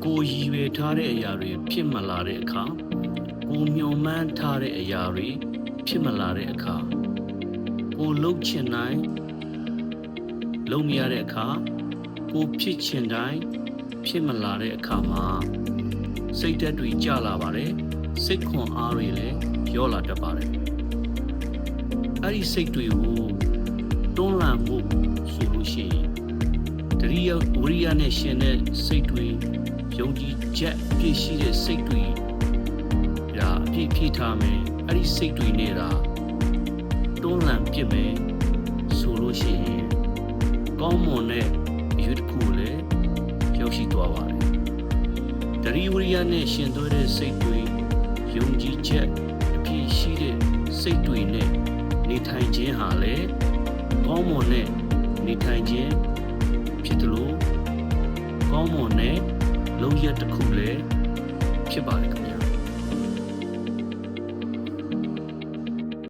ကိုရည်ရွယ်ထားတဲ့အရာတွေဖြစ်မလာတဲ့အခါကိုမျှော်မှန်းထားတဲ့အရာတွေဖြစ်မလာတဲ့အခါကိုလှုပ်ချင်တိုင်းလုပ်မရတဲ့အခါကိုဖြစ်ချင်တိုင်းဖြစ်မလာတဲ့အခါမှာစိတ်ဓာတ်တွေကျလာပါတယ်စိတ်ခွန်အားတွေလည်းရောလာတတ်ပါတယ်အဲ့ဒီစိတ်တွေကိုတွန်းလှန်ဖို့ဆိုလို့ရှိရင်တတိယဝိရိယနဲ့ရှင်တဲ့စိတ်တွေယုံကြည်ချက်ပြည့်ရှိတဲ့စိတ်တွေဒါအပြည့်ဖြည့်ထားမယ်အဲ့ဒီစိတ်တွေနဲ့ဒါတွန်းလှန်ပြစ်မယ်ဆိုလို့ရှိရင်ကောင်းမွန်တဲ့အရွေးတစ်ခုကိုလည်းရောက်ရှိသွားပါတယ်တတိဝိရိယနဲ့ရှင်သွဲတဲ့စိတ်တွေယုံကြည်ချက်အပြည့်ရှိတဲ့စိတ်တွေနဲ့နေထိုင်ခြင်းဟာလည်းကောင်းမွန်တဲ့နေထိုင်ခြင်းဖြစ်တယ်လို့ကောင်းမွန်တဲ့လုံရတစ်ခုလည်းဖြစ်ပါတယ်ခင်ဗျ